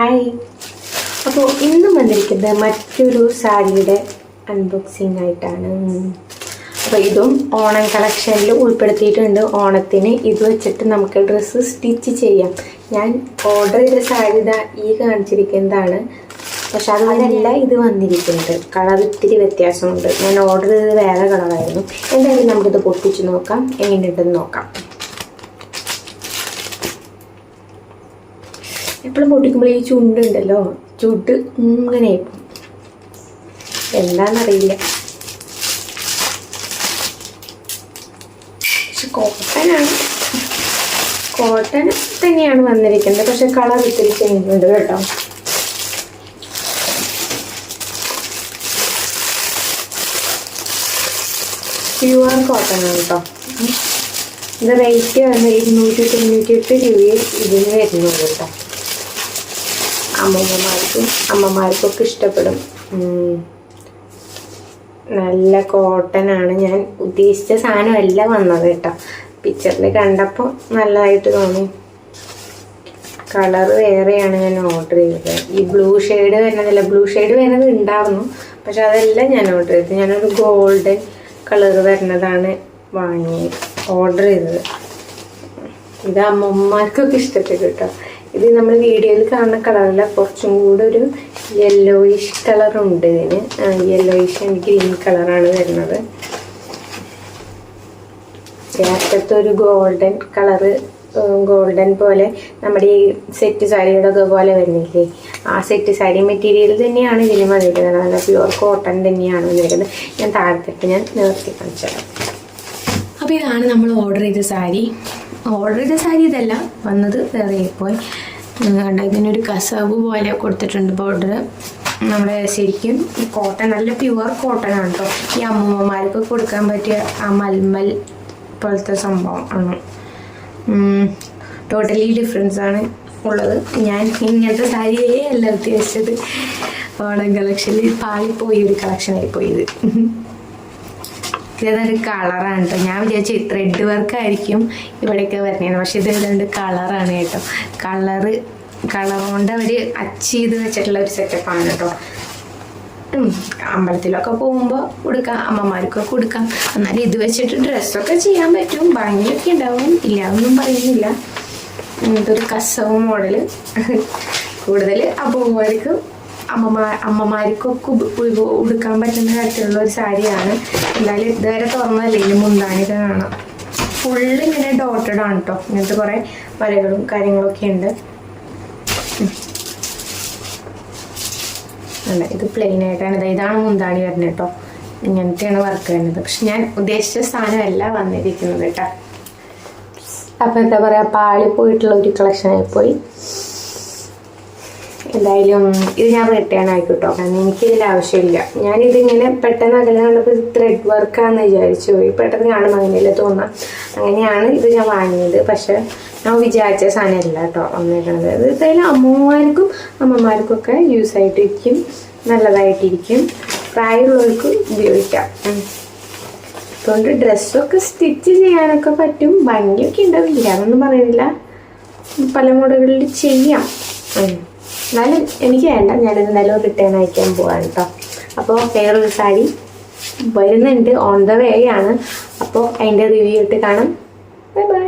Hi. അപ്പോൾ ഇന്നും വന്നിരിക്കുന്നത് മറ്റൊരു സാരിയുടെ അൺബോക്സിങ് ആയിട്ടാണ്. അപ്പോൾ ഇതും ഓണം കളക്ഷനിൽ ഉൾപ്പെടുത്തിയിട്ടുണ്ട്. ഓണത്തിന് ഇത് വെച്ചിട്ട് നമുക്ക് ഡ്രസ്സ് സ്റ്റിച്ച് ചെയ്യാം. ഞാൻ ഓർഡർ ചെയ്ത സാരി ഈ കാണിച്ചിരിക്കുന്നതാണ്. പക്ഷെ അതല്ല ഇത് വന്നിരിക്കുന്നത്. കളർ ഇത്തിരി വ്യത്യാസമുണ്ട്. ഞാൻ ഓർഡർ ചെയ്തത് വേറെ കളറായിരുന്നു. എന്തായാലും നമുക്കിത് പൊട്ടിച്ച് നോക്കാം, എങ്ങനെയുണ്ടെന്ന് നോക്കാം. എപ്പോഴും പൊട്ടിക്കുമ്പോൾ ഈ ചുണ്ടുണ്ടല്ലോ, ചുണ്ട് ഇങ്ങനെ എന്താണെന്നറിയില്ല. പക്ഷെ കോട്ടൺ തന്നെയാണ് വന്നിരിക്കുന്നത്. പക്ഷെ കളർ ഇത്തിരി ചേഞ്ച് ഉണ്ട് കേട്ടോ. പ്യുവർ കോട്ടൺ ആണ് കേട്ടോ. ഇത് റേറ്റ് വന്ന് 298 രൂപയെ ഇതിന് വരുന്നുള്ളൂ കേട്ടോ. അമ്മമാർക്കൊക്കെ ഇഷ്ടപ്പെടും. നല്ല കോട്ടൺ ആണ്. ഞാൻ ഉദ്ദേശിച്ച സാധനമല്ല വന്നത് കേട്ടോ. പിക്ചറിൽ കണ്ടപ്പോൾ നല്ലതായിട്ട് തോന്നി. കളർ വേറെയാണ് ഞാൻ ഓർഡർ ചെയ്തത്. ഈ ബ്ലൂ ഷെയ്ഡ് വരുന്നതല്ല, ബ്ലൂ ഷെയ്ഡ് വരുന്നത് ഉണ്ടായിരുന്നു, പക്ഷെ അതല്ല ഞാൻ ഓർഡർ ചെയ്തത്. ഞാനൊരു ഗോൾഡൻ കളർ വരുന്നതാണ് ഓർഡർ ചെയ്തത്. ഇത് അമ്മമാർക്കൊക്കെ ഇഷ്ടപ്പെട്ടു കേട്ടോ. ഇത് നമ്മൾ വീഡിയോയിൽ കാണുന്ന കളറല്ല, കുറച്ചും കൂടെ ഒരു യെല്ലോയിഷ് കളറുണ്ട് ഇതിന്. യെല്ലോയിഷ് ആൻഡ് ഗ്രീൻ കളറാണ് വരുന്നത്. ചേർത്തത്തെ ഒരു ഗോൾഡൻ കളറ്, ഗോൾഡൻ പോലെ നമ്മുടെ ഈ സെറ്റ് സാരിയുടെ ഒക്കെ പോലെ വരുന്നില്ലേ, ആ സെറ്റ് സാരി മെറ്റീരിയൽ തന്നെയാണ് ഇതിന് വന്നിരിക്കുന്നത്. നല്ല പ്യുവർ കോട്ടൺ തന്നെയാണ് വന്നിരിക്കുന്നത്. ഞാൻ താഴത്തിട്ട് ഞാൻ നിർത്തി കാണിച്ചു തരാം. അപ്പോൾ ഇതാണ് നമ്മൾ ഓർഡർ ചെയ്ത സാരി. ഇതല്ല വന്നത്, വേറെ പോയി കണ്ട. ഇതിനൊരു കസവ് പോലെ കൊടുത്തിട്ടുണ്ട് ബോർഡർ. നമ്മുടെ ശരിക്കും കോട്ടൺ, നല്ല പ്യുവർ കോട്ടൺ ആണ് കേട്ടോ. ഈ അമ്മൂമ്മമാർക്ക് കൊടുക്കാൻ പറ്റിയ ആ മൽമൽ പോലത്തെ സംഭവം ആണ്. ടോട്ടലി ഡിഫറൻസ് ആണ് ഉള്ളത്. ഞാൻ ഇങ്ങനത്തെ സാരിയേ അല്ല ഉദ്ദേശിച്ചത്. ഓണം കളക്ഷനിൽ പാളിപ്പോയി ഒരു കളക്ഷനായിപ്പോയി ഇത്. ഇതൊരു കളറാണ് കേട്ടോ. ഞാൻ വിചാരിച്ചു ത്രെഡ് വർക്ക് ആയിരിക്കും ഇവിടെയൊക്കെ വരുന്നത്, പക്ഷെ ഇതുകൊണ്ട് കളറാണ് കേട്ടോ. കളർ കൊണ്ട് അവർ അച്ച് ചെയ്ത് വെച്ചിട്ടുള്ള ഒരു സെറ്റപ്പാണ് കേട്ടോ. അമ്പലത്തിലൊക്കെ പോകുമ്പോൾ കൊടുക്കാം, അമ്മമാർക്കൊക്കെ കൊടുക്കാം. എന്നാലും ഇത് വെച്ചിട്ട് ഡ്രസ്സൊക്കെ ചെയ്യാൻ പറ്റും, ഭംഗിയൊക്കെ ഉണ്ടാവും, ഇല്ല ഒന്നും പറയുന്നില്ല. ഇതൊരു കസവ് മോഡല്. കൂടുതൽ അമ്മമാർക്കും അമ്മമാർക്കൊക്കെ ഉടുക്കാൻ പറ്റുന്ന തരത്തിലുള്ള ഒരു സാരിയാണ്. എന്തായാലും ഇതുവരെ തുറന്നല്ലേ, ഇതിന് മുന്താണിത് കാണാം. ഫുള്ള് ഇങ്ങനെ ഡോട്ടഡ് ആണ് കേട്ടോ. ഇങ്ങനത്തെ കുറേ വരകളും കാര്യങ്ങളൊക്കെ ഉണ്ട്. അല്ല, ഇത് പ്ലെയിൻ ആയിട്ടാണ്. ഇതാണ് മുന്താണി വരുന്നത് കേട്ടോ. ഇങ്ങനത്തെയാണ് വർക്ക് വരുന്നത്. പക്ഷെ ഞാൻ ഉദ്ദേശിച്ച സാധനമല്ല വന്നിരിക്കുന്നത് കേട്ടോ. അപ്പം എന്താ പറയുക, പാളിപ്പോയിട്ടുള്ള ഒരു കളക്ഷനായിപ്പോയി. എന്തായാലും ഇത് ഞാൻ റിട്ടേൺ ആയിക്കോട്ടോ, കാരണം എനിക്കിതിൻ്റെ ആവശ്യമില്ല. ഞാനിതിങ്ങനെ പെട്ടെന്ന് അകലെ കണ്ടപ്പോൾ ഇത് ത്രെഡ് വർക്കാണെന്ന് വിചാരിച്ചു പോയി. പെട്ടെന്ന് കാണുമ്പോൾ അങ്ങനെയല്ലേ തോന്നാം. അങ്ങനെയാണ് ഇത് ഞാൻ വാങ്ങിയത്. പക്ഷെ ഞാൻ വിചാരിച്ച സാധനമല്ല കേട്ടോ വന്നേക്കണത്. ഇത് എന്തായാലും അമ്മമാർക്കൊക്കെ യൂസ് ആയിട്ടിരിക്കും, നല്ലതായിട്ടിരിക്കും, പ്രായമുള്ളവർക്ക് ഉപയോഗിക്കാം. അതുകൊണ്ട് ഡ്രസ്സൊക്കെ സ്റ്റിച്ച് ചെയ്യാനൊക്കെ പറ്റും, ഭംഗിയൊക്കെ ഉണ്ടാവില്ല അതൊന്നും പറയുന്നില്ല, പല മോഡലുകളിൽ ചെയ്യാം. എന്നാലും എനിക്ക് വേണ്ട, ഞാനിത് എന്തായാലും റിട്ടേൺ അയക്കാൻ പോവാണ് കേട്ടോ. അപ്പോൾ വേറൊരു സാരി വരുന്നുണ്ട്, ഓൺ ദ വേ ആണ്. അപ്പോൾ അതിൻ്റെ റിവ്യൂ ഇട്ട് കാണാം. Bye bye.